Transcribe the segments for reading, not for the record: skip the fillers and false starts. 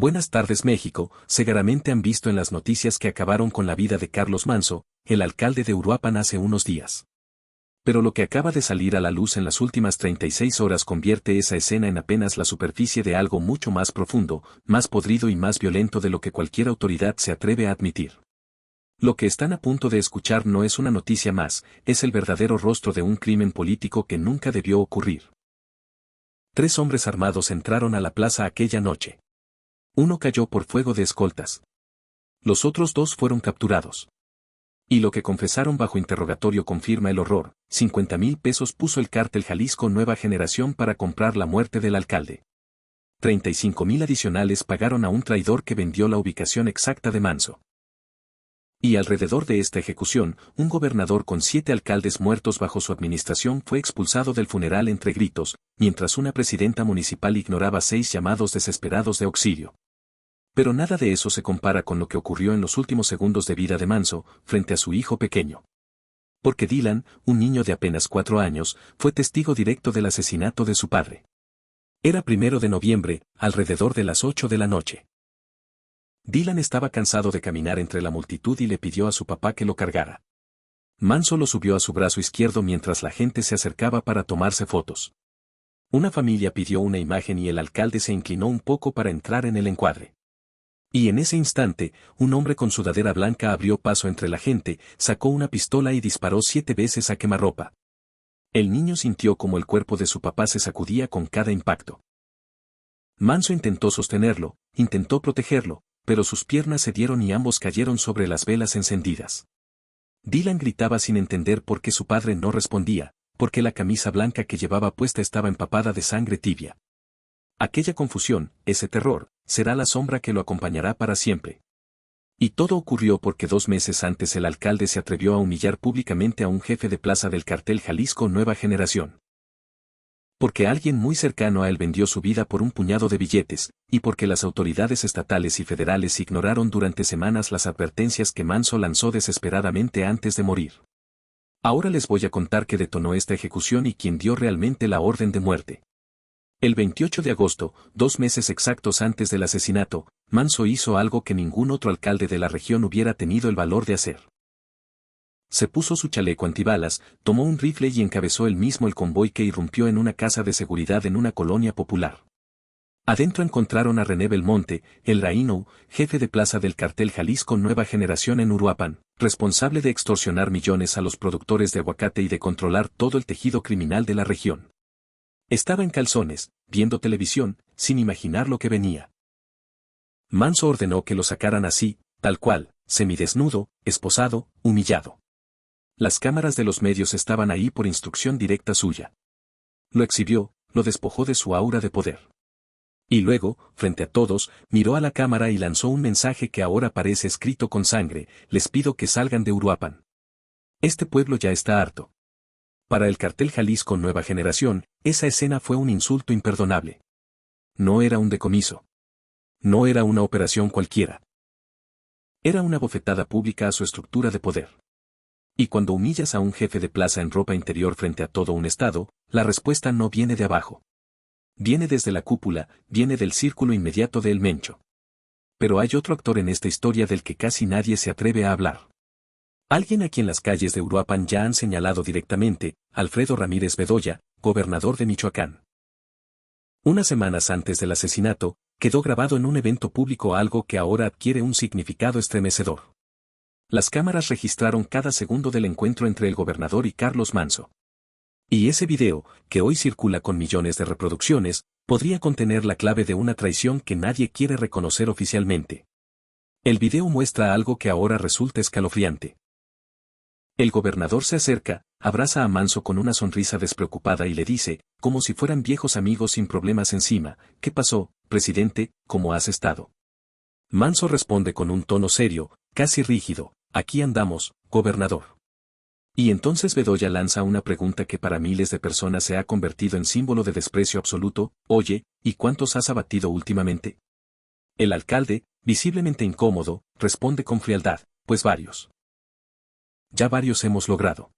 Buenas tardes México, seguramente han visto en las noticias que acabaron con la vida de Carlos Manso, el alcalde de Uruapan hace unos días. Pero lo que acaba de salir a la luz en las últimas 36 horas convierte esa escena en apenas la superficie de algo mucho más profundo, más podrido y más violento de lo que cualquier autoridad se atreve a admitir. Lo que están a punto de escuchar no es una noticia más, es el verdadero rostro de un crimen político que nunca debió ocurrir. 3 hombres armados entraron a la plaza aquella noche. Uno cayó por fuego de escoltas. Los otros 2 fueron capturados. Y lo que confesaron bajo interrogatorio confirma el horror. 50,000 pesos puso el cártel Jalisco Nueva Generación para comprar la muerte del alcalde. 35,000 adicionales pagaron a un traidor que vendió la ubicación exacta de Manso. Y alrededor de esta ejecución, un gobernador con 7 alcaldes muertos bajo su administración fue expulsado del funeral entre gritos, mientras una presidenta municipal ignoraba 6 llamados desesperados de auxilio. Pero nada de eso se compara con lo que ocurrió en los últimos segundos de vida de Manso, frente a su hijo pequeño. Porque Dylan, un niño de apenas 4 años, fue testigo directo del asesinato de su padre. Era 1 de noviembre, alrededor de las 8 de la noche. Dylan estaba cansado de caminar entre la multitud y le pidió a su papá que lo cargara. Manso lo subió a su brazo izquierdo mientras la gente se acercaba para tomarse fotos. Una familia pidió una imagen y el alcalde se inclinó un poco para entrar en el encuadre. Y en ese instante, un hombre con sudadera blanca abrió paso entre la gente, sacó una pistola y disparó 7 veces a quemarropa. El niño sintió como el cuerpo de su papá se sacudía con cada impacto. Manso intentó sostenerlo, intentó protegerlo, pero sus piernas cedieron y ambos cayeron sobre las velas encendidas. Dylan gritaba sin entender por qué su padre no respondía, porque la camisa blanca que llevaba puesta estaba empapada de sangre tibia. Aquella confusión, ese terror, será la sombra que lo acompañará para siempre. Y todo ocurrió porque 2 meses antes el alcalde se atrevió a humillar públicamente a un jefe de plaza del cartel Jalisco Nueva Generación. Porque alguien muy cercano a él vendió su vida por un puñado de billetes, y porque las autoridades estatales y federales ignoraron durante semanas las advertencias que Manso lanzó desesperadamente antes de morir. Ahora les voy a contar qué detonó esta ejecución y quién dio realmente la orden de muerte. El 28 de agosto, 2 meses exactos antes del asesinato, Manso hizo algo que ningún otro alcalde de la región hubiera tenido el valor de hacer. Se puso su chaleco antibalas, tomó un rifle y encabezó él mismo el convoy que irrumpió en una casa de seguridad en una colonia popular. Adentro encontraron a René Belmonte, el Raino, jefe de plaza del cartel Jalisco Nueva Generación en Uruapan, responsable de extorsionar millones a los productores de aguacate y de controlar todo el tejido criminal de la región. Estaba en calzones, viendo televisión, sin imaginar lo que venía. Manso ordenó que lo sacaran así, tal cual, semidesnudo, esposado, humillado. Las cámaras de los medios estaban ahí por instrucción directa suya. Lo exhibió, lo despojó de su aura de poder. Y luego, frente a todos, miró a la cámara y lanzó un mensaje que ahora parece escrito con sangre: les pido que salgan de Uruapan. Este pueblo ya está harto. Para el cartel Jalisco Nueva Generación, esa escena fue un insulto imperdonable. No era un decomiso. No era una operación cualquiera. Era una bofetada pública a su estructura de poder. Y cuando humillas a un jefe de plaza en ropa interior frente a todo un estado, la respuesta no viene de abajo. Viene desde la cúpula, viene del círculo inmediato de El Mencho. Pero hay otro actor en esta historia del que casi nadie se atreve a hablar. Alguien a quien las calles de Uruapan ya han señalado directamente: Alfredo Ramírez Bedoya, gobernador de Michoacán. Unas semanas antes del asesinato, quedó grabado en un evento público algo que ahora adquiere un significado estremecedor. Las cámaras registraron cada segundo del encuentro entre el gobernador y Carlos Manso. Y ese video, que hoy circula con millones de reproducciones, podría contener la clave de una traición que nadie quiere reconocer oficialmente. El video muestra algo que ahora resulta escalofriante. El gobernador se acerca, abraza a Manso con una sonrisa despreocupada y le dice, como si fueran viejos amigos sin problemas encima: ¿qué pasó, presidente? ¿Cómo has estado? Manso responde con un tono serio, casi rígido: aquí andamos, gobernador. Y entonces Bedoya lanza una pregunta que para miles de personas se ha convertido en símbolo de desprecio absoluto: oye, ¿y cuántos has abatido últimamente? El alcalde, visiblemente incómodo, responde con frialdad: pues varios. Ya varios hemos logrado.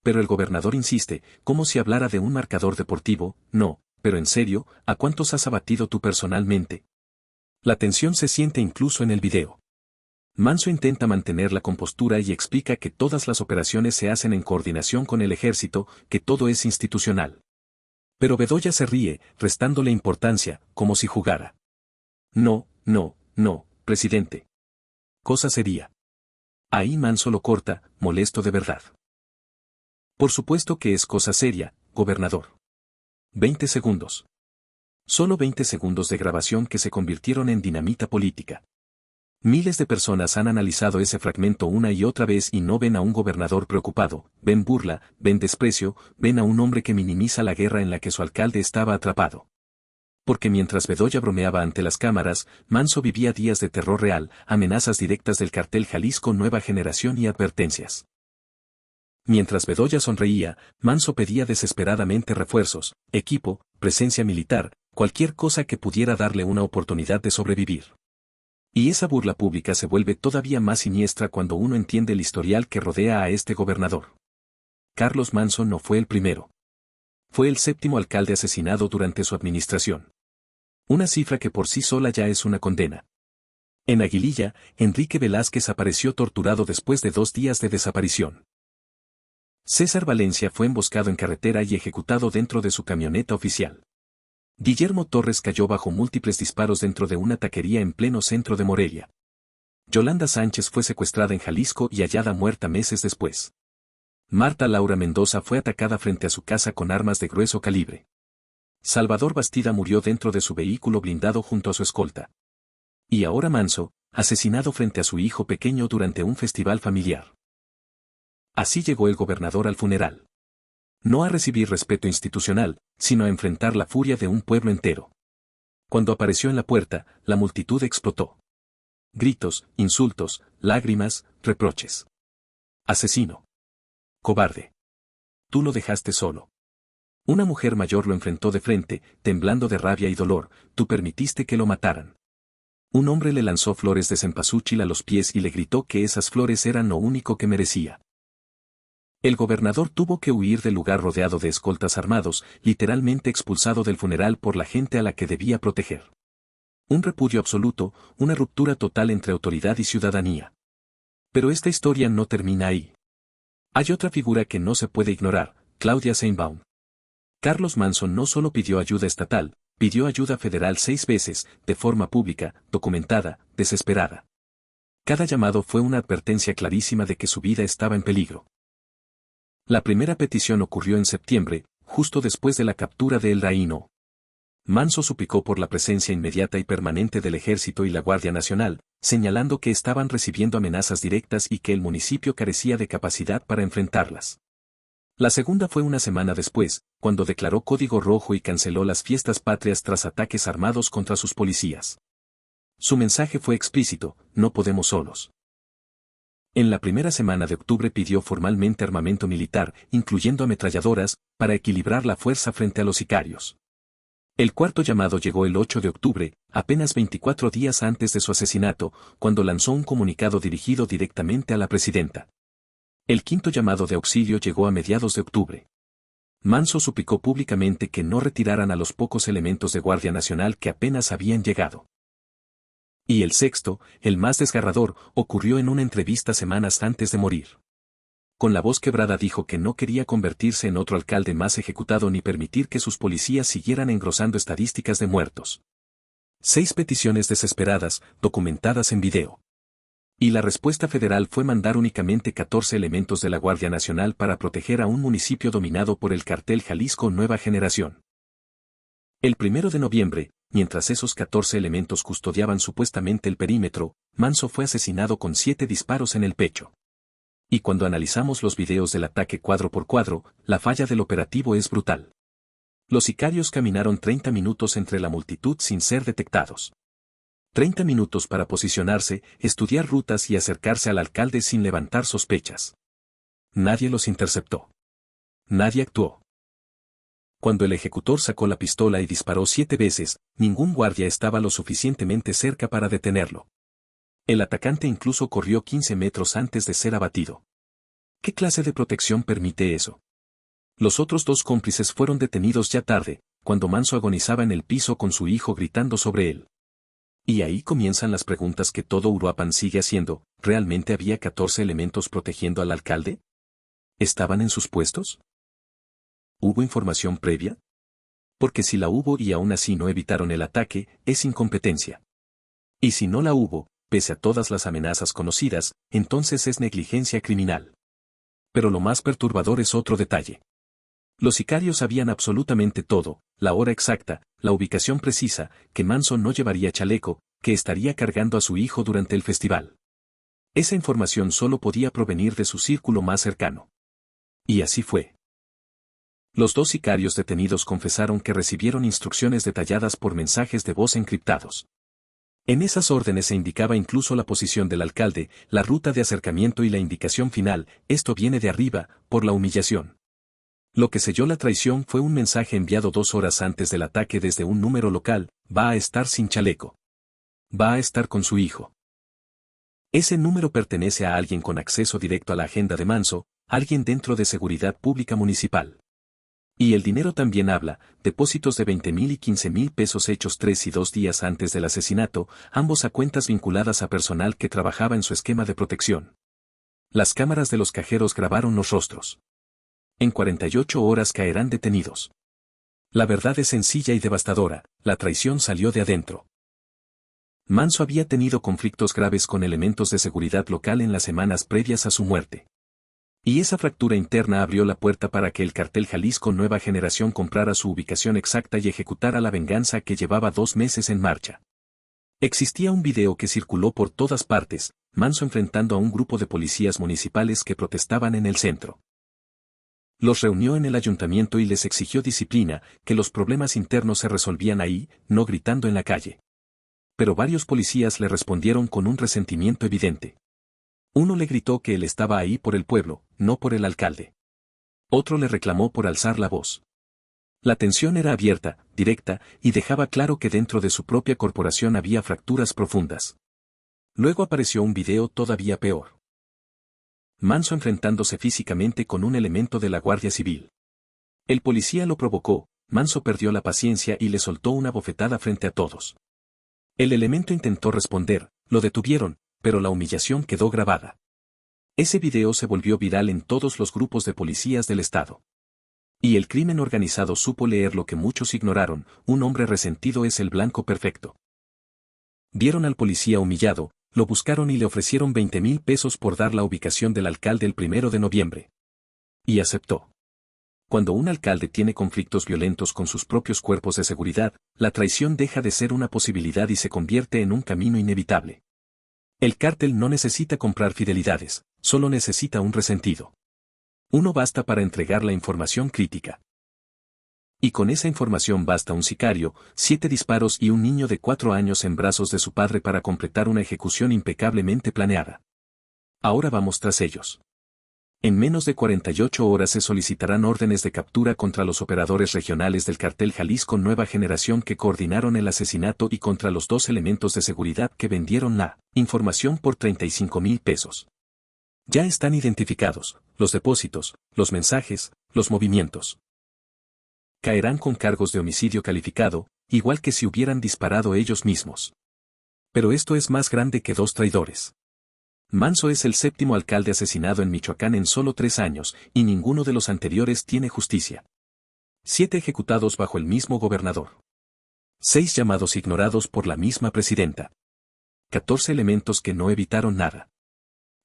Pero el gobernador insiste, como si hablara de un marcador deportivo: no, pero en serio, ¿a cuántos has abatido tú personalmente? La tensión se siente incluso en el video. Manso intenta mantener la compostura y explica que todas las operaciones se hacen en coordinación con el ejército, que todo es institucional. Pero Bedoya se ríe, restándole importancia, como si jugara. No, no, no, presidente. Cosa sería. Ahí Manso lo corta, molesto de verdad. Por supuesto que es cosa seria, gobernador. 20 segundos. Solo 20 segundos de grabación que se convirtieron en dinamita política. Miles de personas han analizado ese fragmento una y otra vez y no ven a un gobernador preocupado, ven burla, ven desprecio, ven a un hombre que minimiza la guerra en la que su alcalde estaba atrapado. Porque mientras Bedoya bromeaba ante las cámaras, Manso vivía días de terror real, amenazas directas del cartel Jalisco Nueva Generación y advertencias. Mientras Bedoya sonreía, Manso pedía desesperadamente refuerzos, equipo, presencia militar, cualquier cosa que pudiera darle una oportunidad de sobrevivir. Y esa burla pública se vuelve todavía más siniestra cuando uno entiende el historial que rodea a este gobernador. Carlos Manso no fue el primero. Fue el 7º alcalde asesinado durante su administración. Una cifra que por sí sola ya es una condena. En Aguililla, Enrique Velázquez apareció torturado después de 2 días de desaparición. César Valencia fue emboscado en carretera y ejecutado dentro de su camioneta oficial. Guillermo Torres cayó bajo múltiples disparos dentro de una taquería en pleno centro de Morelia. Yolanda Sánchez fue secuestrada en Jalisco y hallada muerta meses después. Marta Laura Mendoza fue atacada frente a su casa con armas de grueso calibre. Salvador Bastida murió dentro de su vehículo blindado junto a su escolta. Y ahora Manso, asesinado frente a su hijo pequeño durante un festival familiar. Así llegó el gobernador al funeral. No a recibir respeto institucional, sino a enfrentar la furia de un pueblo entero. Cuando apareció en la puerta, la multitud explotó. Gritos, insultos, lágrimas, reproches. Asesino. Cobarde. Tú lo dejaste solo. Una mujer mayor lo enfrentó de frente, temblando de rabia y dolor, tú permitiste que lo mataran. Un hombre le lanzó flores de cempasúchil a los pies y le gritó que esas flores eran lo único que merecía. El gobernador tuvo que huir del lugar rodeado de escoltas armados, literalmente expulsado del funeral por la gente a la que debía proteger. Un repudio absoluto, una ruptura total entre autoridad y ciudadanía. Pero esta historia no termina ahí. Hay otra figura que no se puede ignorar, Claudia Sheinbaum. Carlos Manso no solo pidió ayuda estatal, pidió ayuda federal 6 veces, de forma pública, documentada, desesperada. Cada llamado fue una advertencia clarísima de que su vida estaba en peligro. La primera petición ocurrió en septiembre, justo después de la captura de El Raíno. Manso suplicó por la presencia inmediata y permanente del Ejército y la Guardia Nacional, señalando que estaban recibiendo amenazas directas y que el municipio carecía de capacidad para enfrentarlas. La segunda fue una semana después, cuando declaró código rojo y canceló las fiestas patrias tras ataques armados contra sus policías. Su mensaje fue explícito: no podemos solos. En la primera semana de octubre pidió formalmente armamento militar, incluyendo ametralladoras, para equilibrar la fuerza frente a los sicarios. El cuarto llamado llegó el 8 de octubre, apenas 24 días antes de su asesinato, cuando lanzó un comunicado dirigido directamente a la presidenta. El quinto llamado de auxilio llegó a mediados de octubre. Manso suplicó públicamente que no retiraran a los pocos elementos de Guardia Nacional que apenas habían llegado. Y el sexto, el más desgarrador, ocurrió en una entrevista semanas antes de morir. Con la voz quebrada dijo que no quería convertirse en otro alcalde más ejecutado ni permitir que sus policías siguieran engrosando estadísticas de muertos. 6 peticiones desesperadas, documentadas en video. Y la respuesta federal fue mandar únicamente 14 elementos de la Guardia Nacional para proteger a un municipio dominado por el cartel Jalisco Nueva Generación. El 1 de noviembre, mientras esos 14 elementos custodiaban supuestamente el perímetro, Manso fue asesinado con 7 disparos en el pecho. Y cuando analizamos los videos del ataque cuadro por cuadro, la falla del operativo es brutal. Los sicarios caminaron 30 minutos entre la multitud sin ser detectados. 30 minutos para posicionarse, estudiar rutas y acercarse al alcalde sin levantar sospechas. Nadie los interceptó. Nadie actuó. Cuando el ejecutor sacó la pistola y disparó 7 veces, ningún guardia estaba lo suficientemente cerca para detenerlo. El atacante incluso corrió 15 metros antes de ser abatido. ¿Qué clase de protección permite eso? Los otros 2 cómplices fueron detenidos ya tarde, cuando Manso agonizaba en el piso con su hijo gritando sobre él. Y ahí comienzan las preguntas que todo Uruapan sigue haciendo. ¿Realmente había 14 elementos protegiendo al alcalde? ¿Estaban en sus puestos? ¿Hubo información previa? Porque si la hubo y aún así no evitaron el ataque, es incompetencia. Y si no la hubo, pese a todas las amenazas conocidas, entonces es negligencia criminal. Pero lo más perturbador es otro detalle. Los sicarios sabían absolutamente todo, la hora exacta, la ubicación precisa, que Manso no llevaría chaleco, que estaría cargando a su hijo durante el festival. Esa información solo podía provenir de su círculo más cercano. Y así fue. Los dos sicarios detenidos confesaron que recibieron instrucciones detalladas por mensajes de voz encriptados. En esas órdenes se indicaba incluso la posición del alcalde, la ruta de acercamiento y la indicación final: esto viene de arriba, por la humillación. Lo que selló la traición fue un mensaje enviado 2 horas antes del ataque desde un número local: va a estar sin chaleco. Va a estar con su hijo. Ese número pertenece a alguien con acceso directo a la agenda de Manso, alguien dentro de Seguridad Pública Municipal. Y el dinero también habla: depósitos de 20,000 y 15,000 pesos hechos 3 y 2 días antes del asesinato, ambos a cuentas vinculadas a personal que trabajaba en su esquema de protección. Las cámaras de los cajeros grabaron los rostros. En 48 horas caerán detenidos. La verdad es sencilla y devastadora: la traición salió de adentro. Manso había tenido conflictos graves con elementos de seguridad local en las semanas previas a su muerte. Y esa fractura interna abrió la puerta para que el cartel Jalisco Nueva Generación comprara su ubicación exacta y ejecutara la venganza que llevaba 2 meses en marcha. Existía un video que circuló por todas partes: Manso enfrentando a un grupo de policías municipales que protestaban en el centro. Los reunió en el ayuntamiento y les exigió disciplina, que los problemas internos se resolvían ahí, no gritando en la calle. Pero varios policías le respondieron con un resentimiento evidente. Uno le gritó que él estaba ahí por el pueblo, no por el alcalde. Otro le reclamó por alzar la voz. La tensión era abierta, directa, y dejaba claro que dentro de su propia corporación había fracturas profundas. Luego apareció un video todavía peor. Manso enfrentándose físicamente con un elemento de la Guardia Civil. El policía lo provocó, Manso perdió la paciencia y le soltó una bofetada frente a todos. El elemento intentó responder, lo detuvieron, pero la humillación quedó grabada. Ese video se volvió viral en todos los grupos de policías del estado. Y el crimen organizado supo leer lo que muchos ignoraron: un hombre resentido es el blanco perfecto. Vieron al policía humillado, lo buscaron y le ofrecieron 20,000 pesos por dar la ubicación del alcalde el 1 de noviembre. Y aceptó. Cuando un alcalde tiene conflictos violentos con sus propios cuerpos de seguridad, la traición deja de ser una posibilidad y se convierte en un camino inevitable. El cártel no necesita comprar fidelidades, solo necesita un resentido. Uno basta para entregar la información crítica. Y con esa información basta un sicario, 7 disparos y un niño de 4 años en brazos de su padre para completar una ejecución impecablemente planeada. Ahora vamos tras ellos. En menos de 48 horas se solicitarán órdenes de captura contra los operadores regionales del cartel Jalisco Nueva Generación que coordinaron el asesinato y contra los 2 elementos de seguridad que vendieron la información por 35,000 pesos. Ya están identificados los depósitos, los mensajes, los movimientos. Caerán con cargos de homicidio calificado, igual que si hubieran disparado ellos mismos. Pero esto es más grande que 2 traidores. Manso es el 7º alcalde asesinado en Michoacán en solo 3 años, y ninguno de los anteriores tiene justicia. 7 ejecutados bajo el mismo gobernador. 6 llamados ignorados por la misma presidenta. 14 elementos que no evitaron nada.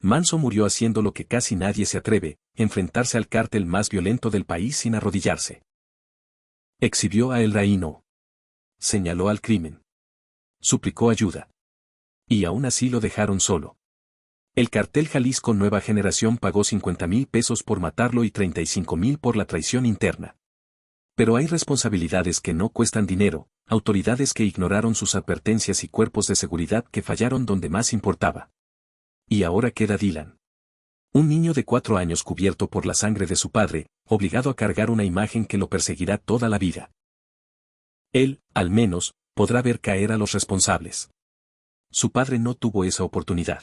Manso murió haciendo lo que casi nadie se atreve: enfrentarse al cártel más violento del país sin arrodillarse. Exhibió a El Reino. Señaló al crimen. Suplicó ayuda. Y aún así lo dejaron solo. El cartel Jalisco Nueva Generación pagó 50,000 pesos por matarlo y 35,000 por la traición interna. Pero hay responsabilidades que no cuestan dinero, autoridades que ignoraron sus advertencias y cuerpos de seguridad que fallaron donde más importaba. Y ahora queda Dylan. Un niño de 4 años cubierto por la sangre de su padre, obligado a cargar una imagen que lo perseguirá toda la vida. Él, al menos, podrá ver caer a los responsables. Su padre no tuvo esa oportunidad.